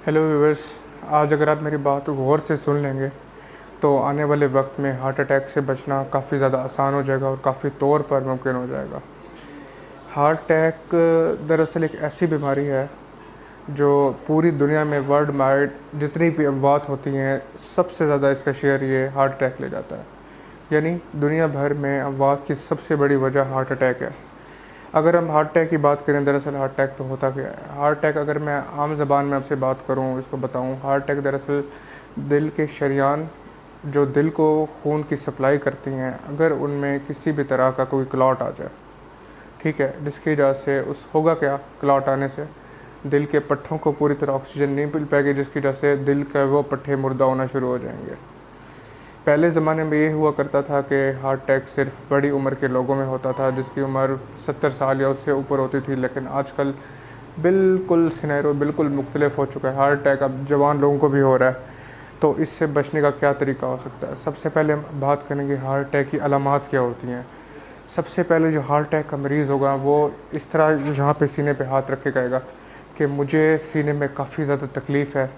Hello viewers. आज अगर आप मेरी बात गौर से सुन लेंगे तो आने वाले वक्त में हार्ट अटैक से बचना काफ़ी ज़्यादा आसान हो जाएगा और काफ़ी तौर पर मुमकिन हो जाएगा। हार्ट अटैक दरअसल एक ऐसी बीमारी है जो पूरी दुनिया में वर्ल्ड वाइड जितनी भी अमवात होती हैं सबसे ज़्यादा इसका शेयर ये हार्ट अटैक ले जाता है। यानी दुनिया भर में अमवात की सबसे बड़ी वजह हार्ट अटैक है। अगर हम हार्ट अटैक की बात करें, दरअसल हार्ट अटैक तो होता क्या है? हार्ट अटैक अगर मैं आम ज़बान में आपसे बात करूं, इसको बताऊं, हार्ट अटैक दरअसल दिल के शरीयान जो दिल को खून की सप्लाई करती हैं, अगर उनमें किसी भी तरह का कोई क्लॉट आ जाए, ठीक है, जिसकी वजह से उस होगा क्या, क्लॉट आने से दिल के पट्ठों को पूरी तरह ऑक्सीजन नहीं मिल पाएगी, जिसकी वजह से दिल का वो पट्ठे मुर्दा होना शुरू हो जाएंगे। पहले ज़माने में ये हुआ करता था कि हार्ट अटैक सिर्फ बड़ी उम्र के लोगों में होता था, जिसकी उम्र 70 साल या उससे ऊपर होती थी, लेकिन आजकल बिल्कुल सिनेरियो बिल्कुल मुख्तलिफ हो चुका है। हार्ट अटैक अब जवान लोगों को भी हो रहा है। तो इससे बचने का क्या तरीका हो सकता है? सबसे पहले हम बात करेंगे हार्ट अटैक की अलामात क्या होती हैं। सबसे पहले जो हार्ट अटैक का मरीज़ होगा वो इस तरह यहाँ पे सीने पे हाथ रखे कहेगा कि मुझे सीने में काफ़ी ज़्यादा तकलीफ़ है,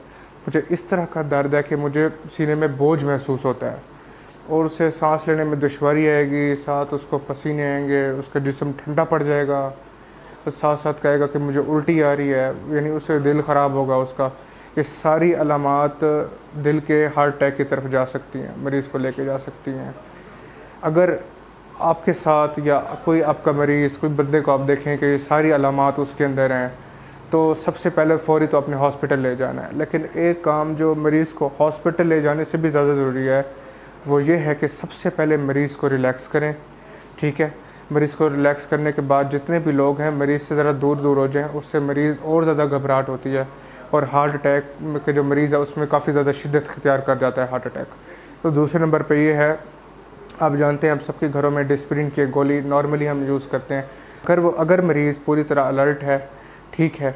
मुझे इस तरह का दर्द है कि मुझे सीने में बोझ महसूस होता है, और उसे सांस लेने में दुश्वारी आएगी, साथ उसको पसीने आएंगे, उसका जिस्म ठंडा पड़ जाएगा, साथ साथ कहेगा कि मुझे उल्टी आ रही है, यानी उससे दिल ख़राब होगा उसका। ये सारी अलामात दिल के हार्ट अटैक की तरफ जा सकती हैं, मरीज़ को लेके जा सकती हैं। अगर आपके साथ या कोई आपका मरीज़, कोई बंदे को आप देखें कि ये सारी अलामात उसके अंदर हैं, तो सबसे पहले फ़ौरी तो अपने हॉस्पिटल ले जाना है। लेकिन एक काम जो मरीज़ को हॉस्पिटल ले जाने से भी ज़्यादा ज़रूरी है वो ये है कि सबसे पहले मरीज़ को रिलैक्स करें, ठीक है। मरीज़ को रिलैक्स करने के बाद जितने भी लोग हैं मरीज़ से ज़रा दूर दूर हो जाएं, उससे मरीज़ और ज़्यादा घबराहट होती है और हार्ट अटैक के जो मरीज़ है उसमें काफ़ी ज़्यादा शिद्दत इख्तियार कर जाता है हार्ट अटैक। तो दूसरे नंबर पर ये है, आप जानते हैं हम सबके घरों में डिस्प्रिन की गोली नॉर्मली हम यूज़ करते हैं। अगर मरीज़ पूरी तरह अलर्ट है, ठीक है,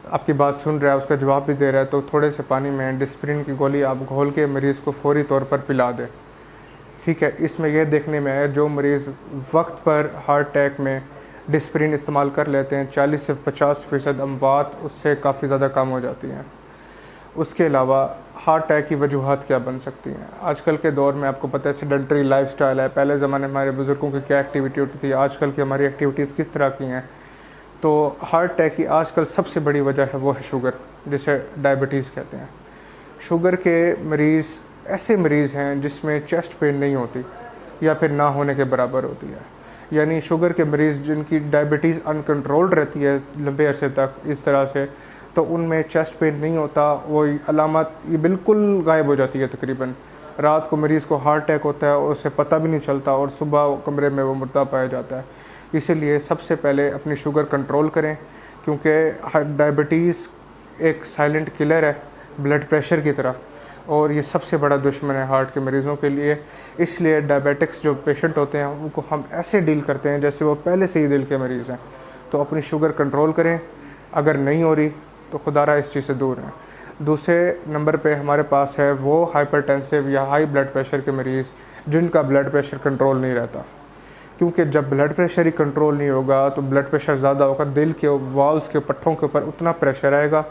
आपकी बात सुन रहा है, उसका जवाब भी दे रहा है, तो थोड़े से पानी में डिस्प्रिन की गोली आप घोल के मरीज़ को फ़ौरी तौर पर पिला दें, ठीक है। इसमें यह देखने में है जो मरीज़ वक्त पर हार्ट अटैक में डिस्प्रिन इस्तेमाल कर लेते हैं 40 से 50% अमवात उससे काफ़ी ज़्यादा कम हो जाती हैं। उसके अलावा हार्ट अटैक की वजूहत क्या बन सकती हैं? आजकल के दौर में आपको पता है सेडेंटरी लाइफस्टाइल है। पहले ज़माने में हमारे बुज़ुर्गों की क्या एक्टिविटी होती थी, आजकल की हमारी एक्टिविटीज़ किस तरह की हैं। तो हार्ट अटैक की आजकल सबसे बड़ी वजह है वो है शुगर, जिसे डायबिटीज़ कहते हैं। शुगर के मरीज़ ऐसे मरीज़ हैं जिसमें चेस्ट पेन नहीं होती या फिर ना होने के बराबर होती है। यानी शुगर के मरीज़ जिनकी डायबिटीज़ अनकंट्रोल्ड रहती है लंबे अरसे तक इस तरह से, तो उनमें चेस्ट पेन नहीं होता, वो अलामत ये बिल्कुल गायब हो जाती है तकरीबन। रात को मरीज़ को हार्ट अटैक होता है और उसे पता भी नहीं चलता और सुबह कमरे में वो मुर्दा पाया जाता है। इसीलिए सबसे पहले अपनी शुगर कंट्रोल करें, क्योंकि डायबिटीज़ एक साइलेंट किलर है ब्लड प्रेशर की तरह, और ये सबसे बड़ा दुश्मन है हार्ट के मरीज़ों के लिए। इसलिए डायबिटिक्स जो पेशेंट होते हैं उनको हम ऐसे डील करते हैं जैसे वो पहले से ही दिल के मरीज़ हैं। तो अपनी शुगर कंट्रोल करें, अगर नहीं हो रही तो खुदारा इस चीज़ से दूर हैं। दूसरे नंबर पे हमारे पास है वो हाइपरटेंसिव या हाई ब्लड प्रेशर के मरीज़ जिनका ब्लड प्रेशर कंट्रोल नहीं रहता, क्योंकि जब ब्लड प्रेशर ही कंट्रोल नहीं होगा तो ब्लड प्रेशर ज़्यादा होगा, दिल के वाल्व्स के पट्ठों के ऊपर उतना प्रेशर आएगा,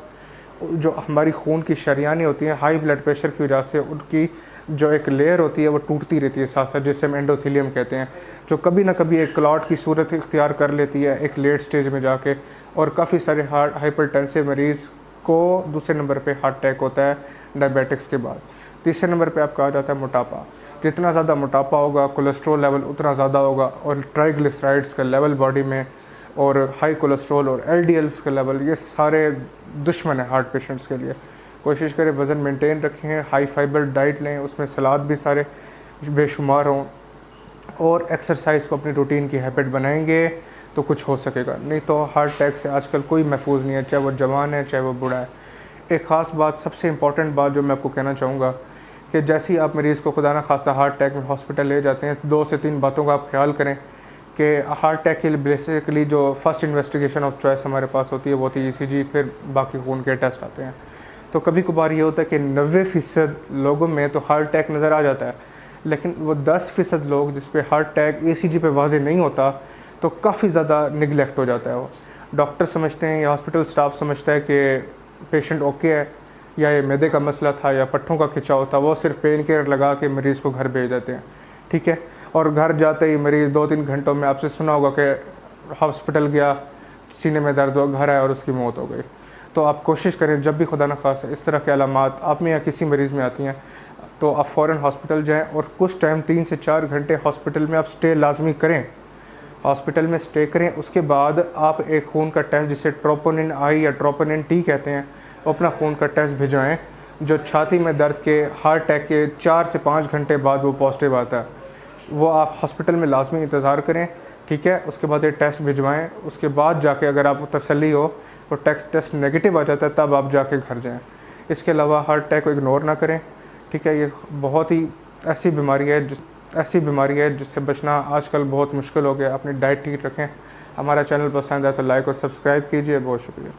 जो हमारी खून की शरियानें होती हैं हाई ब्लड प्रेशर की वजह से उनकी जो एक लेयर होती है वो टूटती रहती है साथ साथ, जिसे हम एंडोथेलियम कहते हैं, जो कभी ना कभी एक क्लॉट की सूरत इख्तियार कर लेती है एक लेट स्टेज में जाके, और काफ़ी सारे हाइपरटेंसिव मरीज़ को दूसरे नंबर पे हार्ट अटैक होता है डायबिटिक्स के बाद। तीसरे नंबर पे आपका आ जाता है मोटापा। जितना ज़्यादा मोटापा होगा कोलेस्ट्रॉल लेवल उतना ज़्यादा होगा, और ट्राइग्लिसराइड्स का लेवल बॉडी में, और हाई कोलेस्ट्रॉल और एलडीएल्स का लेवल, ये सारे दुश्मन है हार्ट पेशेंट्स के लिए। कोशिश करें वज़न मेंटेन रखें, हाई फाइबर डाइट लें, उसमें सलाद भी सारे बेशुमार हों, और एक्सरसाइज को अपनी रूटीन की हैबिट बनाएंगे तो कुछ हो सकेगा। नहीं तो हार्ट अटैक से आजकल कोई महफूज नहीं है, चाहे वो जवान है चाहे वो बूढ़ा है। एक ख़ास बात, सबसे इम्पॉर्टेंट बात जो मैं आपको कहना चाहूँगा कि जैसे ही आप मरीज़ को खुदा न खासा हार्ट अटैक में हॉस्पिटल ले जाते हैं, 2 से 3 बातों का आप ख्याल करें कि हार्ट अटैक के लिए बेसिकली जो फर्स्ट इन्वेस्टिगेशन ऑफ चॉइस हमारे पास होती है वो होती है ईसीजी, फिर बाकी खून के टेस्ट आते हैं। तो कभी कभार ये होता है कि 90% लोगों में तो हार्ट अटैक नज़र आ जाता है, लेकिन वो 10% लोग जिस पे हार्ट अटैक ईसीजी पे वाज़ेह नहीं होता, तो काफ़ी ज़्यादा निगलेक्ट हो जाता है। वो डॉक्टर समझते हैं या हॉस्पिटल स्टाफ समझता है कि पेशेंट ओके है, या ये मैदे का मसला था या पट्ठों का खिंचाव था, वो सिर्फ पेन किलर लगा के मरीज़ को घर भेज देते हैं, ठीक है। और घर जाते ही मरीज़ 2-3 घंटों में, आपसे सुना होगा कि हॉस्पिटल गया, सीने में दर्द हुआ, घर आया और उसकी मौत हो गई। तो आप कोशिश करें जब भी खुदा न खास्ता इस तरह के अलामात आप में या किसी मरीज़ में आती हैं तो आप फ़ौरन हॉस्पिटल जाएं और कुछ टाइम 3 से 4 घंटे हॉस्पिटल में आप स्टे लाजमी करें, हॉस्पिटल में स्टे करें। उसके बाद आप एक खून का टेस्ट, जिसे ट्रोपोनिन आई या ट्रोपोनिन टी कहते हैं, अपना खून का टेस्ट भिजवाएं, जो छाती में दर्द के, हार्ट अटैक के 4 से 5 घंटे बाद वो पॉजिटिव आता है, वो आप हॉस्पिटल में लाजमी इंतज़ार करें, ठीक है। उसके बाद ये टेस्ट भिजवाएं, उसके बाद जाके अगर आपको तसल्ली हो और टेस्ट नेगेटिव आ जाता है तब आप जाके घर जाएं। इसके अलावा हार्ट अटैक को इग्नोर ना करें, ठीक है। ये बहुत ही ऐसी बीमारी है जिससे बचना आजकल बहुत मुश्किल हो गया। अपनी डाइट ठीक रखें। हमारा चैनल पसंद है तो लाइक और सब्सक्राइब कीजिए। बहुत शुक्रिया।